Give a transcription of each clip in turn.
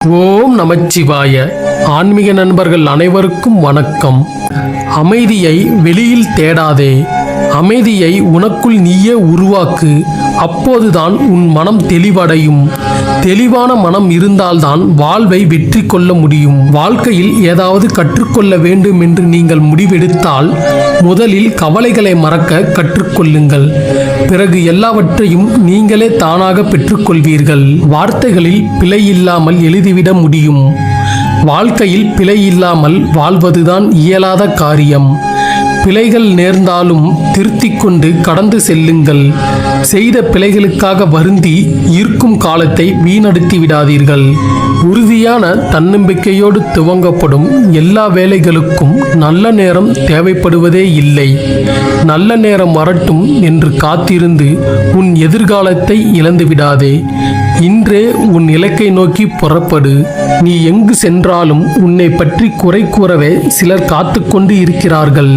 ஓம் நமச்சிவாய. ஆன்மீக நண்பர்கள் அனைவருக்கும் வணக்கம். அமைதியை வெளியில் தேடாதே, அமைதியை உனக்குள் நீயே உருவாக்கு. அப்போதுதான் உன் மனம் தெளிவடையும். தெளிவான மனம் இருந்தால்தான் வாழ்வை வெற்றி கொள்ள முடியும். வாழ்க்கையில் ஏதாவது கற்றுக்கொள்ள வேண்டும் என்று நீங்கள் முடிவெடுத்தால் முதலில் கவலைகளை மறக்க கற்றுக்கொள்ளுங்கள். பிறகு எல்லாவற்றையும் நீங்களே தானாக பெற்றுக்கொள்வீர்கள். வார்த்தைகளில் பிழை இல்லாமல் எழுதிவிட முடியும். வாழ்க்கையில் பிழை இல்லாமல் வாழ்வதுதான் இயலாத காரியம். பிழைகள் நேர்ந்தாலும் திருத்திக் கொண்டு கடந்து செல்லுங்கள். செய்த பிழைகளுக்காக வருந்தி இருக்கும் காலத்தை வீணடித்து விடாதீர்கள். உறுதியான தன்னம்பிக்கையோடு துவங்கப்படும் எல்லா வேலைகளுக்கும் நல்ல நேரம் தேவைப்படுவதே இல்லை. நல்ல நேரம் வரட்டும் என்று காத்திருந்து உன் எதிர்காலத்தை இழந்து விடாதே. இன்றே உன் இலக்கை நோக்கி புறப்படு. நீ எங்கு சென்றாலும் உன்னை பற்றி குறை கூறவே சிலர் காத்து கொண்டு இருக்கிறார்கள்.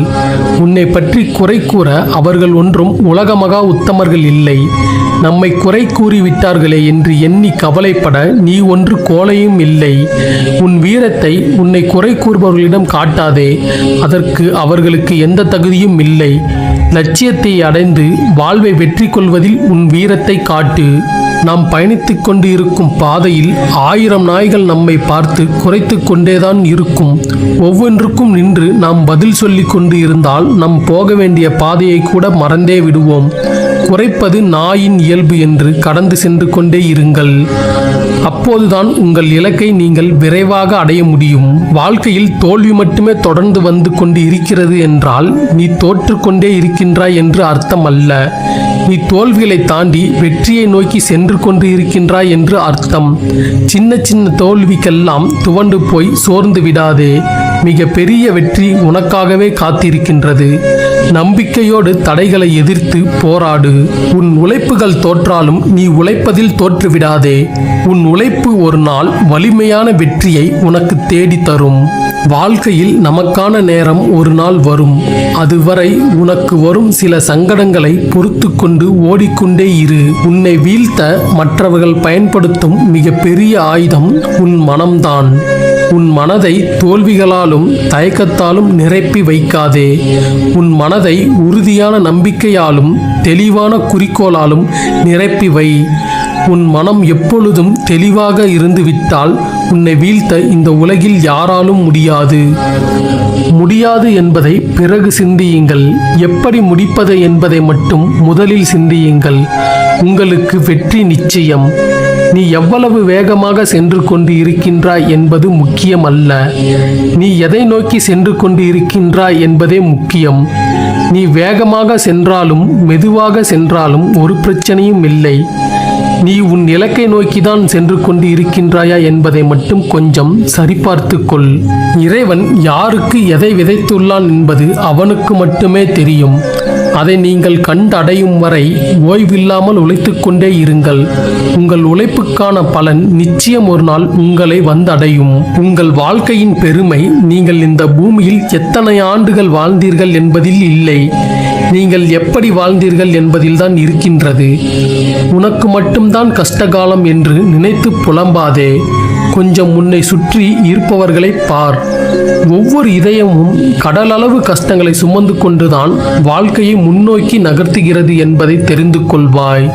உன்னை பற்றி குறை கூற அவர்கள் ஒன்றும் உலக மகா உத்தமர்கள் இல்லை. நம்மை குறை கூறிவிட்டார்களே என்று எண்ணி கவலைப்பட நீ ஒன்று கோலையும் இல்லை. உன் வீரத்தை உன்னை குறை கூறுபவர்களிடம் காட்டாதே. அதற்கு அவர்களுக்கு எந்த தகுதியும் இல்லை. லட்சியத்தை அடைந்து வாழ்வை வெற்றி கொள்வதில் உன் வீரத்தை காட்டு. நாம் பயணித்துக் கொண்டு இருக்கும் பாதையில் 1000 நாய்கள் நம்மை பார்த்து குறைத்து கொண்டேதான் இருக்கும். ஒவ்வொன்றுக்கும் நின்று நாம் பதில் சொல்லி கொண்டு இருந்தால் நம் போக வேண்டிய பாதையை கூட மறந்தே விடுவோம். குறைப்பது நாயின் இயல்பு என்று கடந்து சென்று கொண்டே இருங்கள். அப்போதுதான் உங்கள் இலக்கை நீங்கள் விரைவாக அடைய முடியும். வாழ்க்கையில் தோல்வி மட்டுமே தொடர்ந்து வந்து கொண்டு இருக்கிறது என்றால் நீ தோற்று கொண்டே இருக்கின்றாய் என்று அர்த்தம் அல்ல. நீ தோல்விகளை தாண்டி வெற்றியை நோக்கி சென்று கொண்டு இருக்கின்றாய் என்று அர்த்தம். சின்ன சின்ன தோல்விக்கெல்லாம் துவண்டு போய் சோர்ந்து விடாதே. மிக பெரிய வெற்றி உனக்காகவே காத்திருக்கின்றது. நம்பிக்கையோடு தடைகளை எதிர்த்து போராடு. உன் உழைப்புகள் தோற்றாலும் நீ உழைப்பதில் தோற்றுவிடாதே. உன் உழைப்பு ஒரு நாள் வலிமையான வெற்றியை உனக்கு தேடி தரும். வாழ்க்கையில் நமக்கான நேரம் ஒரு நாள் வரும். அதுவரை உனக்கு வரும் சில சங்கடங்களை பொறுத்து கொண்டு ஓடிக்கொண்டே இரு. உன்னை வீழ்த்த மற்றவர்கள் பயன்படுத்தும் மிக பெரிய ஆயுதம் உன் மனம்தான். உன் மனதை தோல்விகளாலும் தயக்கத்தாலும் நிரப்பி வைக்காதே. உன் மனதை உறுதியான நம்பிக்கையாலும் தெளிவான குறிக்கோளாலும் நிரப்பி வை. உன் மனம் எப்பொழுதும் தெளிவாக இருந்துவிட்டால் உன்னை வீழ்த்த இந்த உலகில் யாராலும் முடியாது என்பதை பிறகு சிந்தியுங்கள். எப்படி முடிப்பது என்பதை மட்டும் முதலில் சிந்தியுங்கள். உங்களுக்கு வெற்றி நிச்சயம். நீ எவ்வளவு வேகமாக சென்று கொண்டு இருக்கின்றாய் என்பது முக்கியம் அல்ல. நீ எதை நோக்கி சென்று கொண்டு இருக்கின்றாய் என்பதே முக்கியம். நீ வேகமாக சென்றாலும் மெதுவாக சென்றாலும் ஒரு பிரச்சனையும் இல்லை. நீ உன் இலக்கை நோக்கிதான் சென்று கொண்டு இருக்கின்றாயா என்பதை மட்டும் கொஞ்சம் சரிபார்த்து கொள். இறைவன் யாருக்கு எதை விதைத்துள்ளான் என்பது அவனுக்கு மட்டுமே தெரியும். அதை நீங்கள் கண்டடையும் வரை ஓய்வில்லாமல் உழைத்துக் கொண்டே இருங்கள். உங்கள் உழைப்புக்கான பலன் நிச்சயம் ஒரு நாள் உங்களை வந்தடையும். உங்கள் வாழ்க்கையின் பெருமை நீங்கள் இந்த பூமியில் எத்தனை ஆண்டுகள் வாழ்ந்தீர்கள் என்பதில் இல்லை, நீங்கள் எப்படி வாழ்ந்தீர்கள் என்பதில்தான் இருக்கின்றது. உனக்கு மட்டும்தான் கஷ்டகாலம் என்று நினைத்து புலம்பாதே. கொஞ்சம் உன்னை சுற்றி இருப்பவர்களை பார். ஒவ்வொரு இதயமும் கடலளவு கஷ்டங்களை சுமந்து கொண்டுதான் வாழ்க்கையை முன்னோக்கி நகர்த்துகிறது என்பதை தெரிந்து கொள்வாய்.